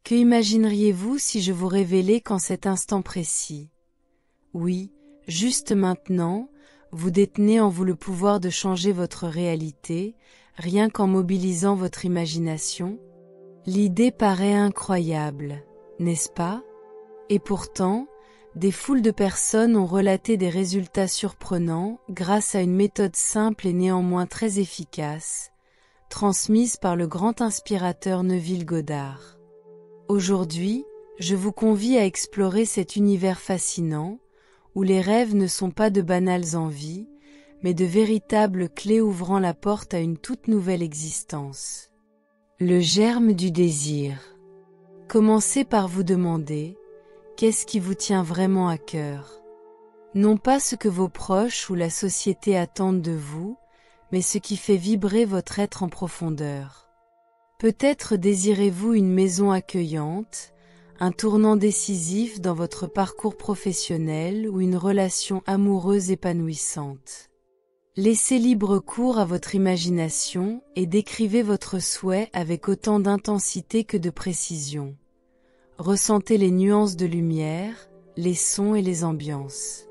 Que imagineriez-vous si je vous révélais qu'en cet instant précis, oui, juste maintenant, vous détenez en vous le pouvoir de changer votre réalité, rien qu'en mobilisant votre imagination? L'idée paraît incroyable, n'est-ce pas? Et pourtant, des foules de personnes ont relaté des résultats surprenants grâce à une méthode simple et néanmoins très efficace, transmise par le grand inspirateur Neville Goddard. Aujourd'hui, je vous convie à explorer cet univers fascinant, où les rêves ne sont pas de banales envies, mais de véritables clés ouvrant la porte à une toute nouvelle existence. Le germe du désir. Commencez par vous demander, qu'est-ce qui vous tient vraiment à cœur? Non pas ce que vos proches ou la société attendent de vous, mais ce qui fait vibrer votre être en profondeur. Peut-être désirez-vous une maison accueillante, un tournant décisif dans votre parcours professionnel ou une relation amoureuse épanouissante. Laissez libre cours à votre imagination et décrivez votre souhait avec autant d'intensité que de précision. Ressentez les nuances de lumière, les sons et les ambiances.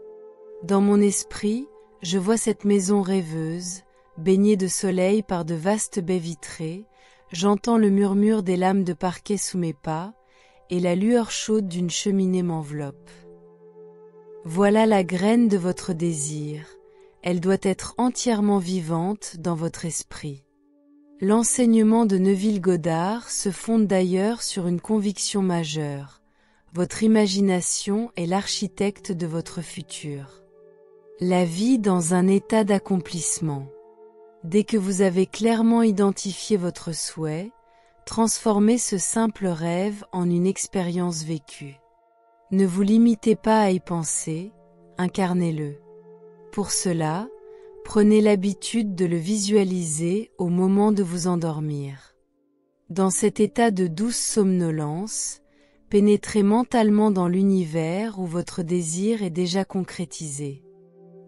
Dans mon esprit, je vois cette maison rêveuse, baignée de soleil par de vastes baies vitrées, j'entends le murmure des lames de parquet sous mes pas, et la lueur chaude d'une cheminée m'enveloppe. Voilà la graine de votre désir, elle doit être entièrement vivante dans votre esprit. L'enseignement de Neville Goddard se fonde d'ailleurs sur une conviction majeure. Votre imagination est l'architecte de votre futur. La vie dans un état d'accomplissement. Dès que vous avez clairement identifié votre souhait, transformez ce simple rêve en une expérience vécue. Ne vous limitez pas à y penser, incarnez-le. Pour cela, prenez l'habitude de le visualiser au moment de vous endormir. Dans cet état de douce somnolence, pénétrez mentalement dans l'univers où votre désir est déjà concrétisé.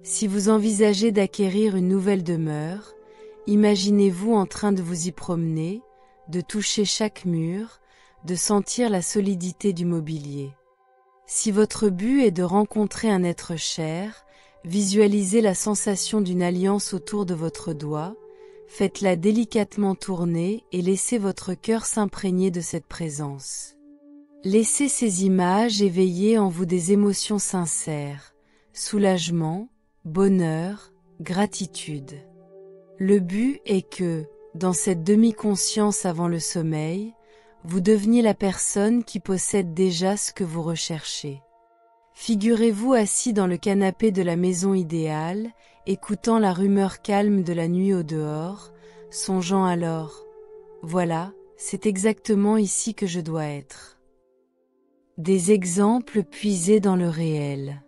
Si vous envisagez d'acquérir une nouvelle demeure, imaginez-vous en train de vous y promener, de toucher chaque mur, de sentir la solidité du mobilier. Si votre but est de rencontrer un être cher, visualisez la sensation d'une alliance autour de votre doigt, faites-la délicatement tourner et laissez votre cœur s'imprégner de cette présence. Laissez ces images éveiller en vous des émotions sincères, soulagement, bonheur, gratitude. Le but est que, dans cette demi-conscience avant le sommeil, vous deveniez la personne qui possède déjà ce que vous recherchez. Figurez-vous assis dans le canapé de la maison idéale, écoutant la rumeur calme de la nuit au dehors, songeant alors « Voilà, c'est exactement ici que je dois être ». Des exemples puisés dans le réel.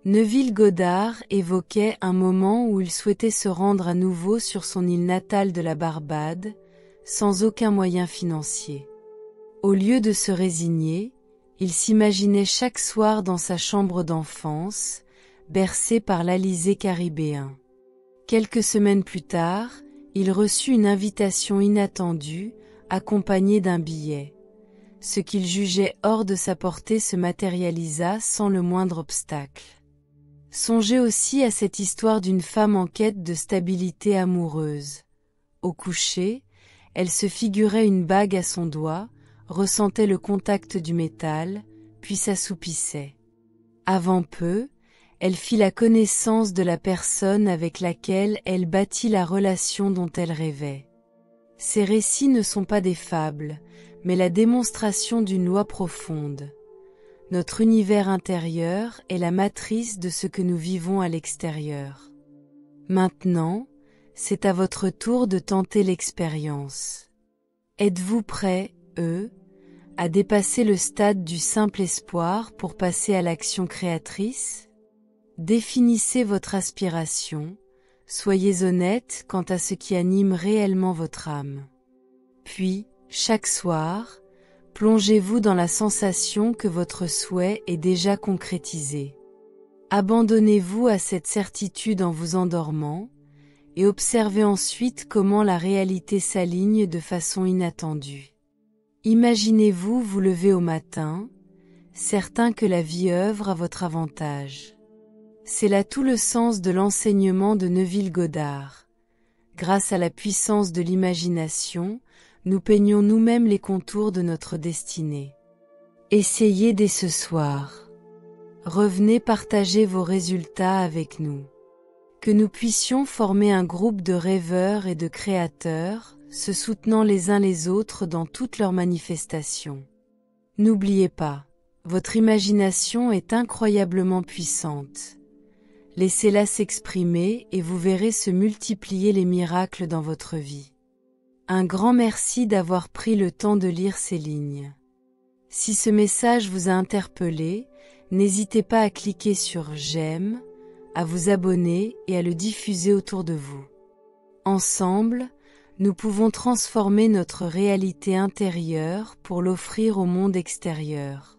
Neville Goddard évoquait un moment où il souhaitait se rendre à nouveau sur son île natale de la Barbade, sans aucun moyen financier. Au lieu de se résigner, il s'imaginait chaque soir dans sa chambre d'enfance, bercé par l'Alizé caribéen. Quelques semaines plus tard, il reçut une invitation inattendue, accompagnée d'un billet. Ce qu'il jugeait hors de sa portée se matérialisa sans le moindre obstacle. Songez aussi à cette histoire d'une femme en quête de stabilité amoureuse. Au coucher, elle se figurait une bague à son doigt, ressentait le contact du métal, puis s'assoupissait. Avant peu, elle fit la connaissance de la personne avec laquelle elle bâtit la relation dont elle rêvait. Ces récits ne sont pas des fables, mais la démonstration d'une loi profonde. Notre univers intérieur est la matrice de ce que nous vivons à l'extérieur. Maintenant, c'est à votre tour de tenter l'expérience. Êtes-vous prêt, à dépasser le stade du simple espoir pour passer à l'action créatrice? Définissez votre aspiration, soyez honnête quant à ce qui anime réellement votre âme. Puis, chaque soir, plongez-vous dans la sensation que votre souhait est déjà concrétisé. Abandonnez-vous à cette certitude en vous endormant, et observez ensuite comment la réalité s'aligne de façon inattendue. Imaginez-vous vous lever au matin, certain que la vie œuvre à votre avantage. C'est là tout le sens de l'enseignement de Neville Goddard. Grâce à la puissance de l'imagination, nous peignons nous-mêmes les contours de notre destinée. Essayez dès ce soir. Revenez partager vos résultats avec nous. Que nous puissions former un groupe de rêveurs et de créateurs, se soutenant les uns les autres dans toutes leurs manifestations. N'oubliez pas, votre imagination est incroyablement puissante. Laissez-la s'exprimer et vous verrez se multiplier les miracles dans votre vie. Un grand merci d'avoir pris le temps de lire ces lignes. Si ce message vous a interpellé, n'hésitez pas à cliquer sur « J'aime », à vous abonner et à le diffuser autour de vous. Ensemble, nous pouvons transformer notre réalité intérieure pour l'offrir au monde extérieur.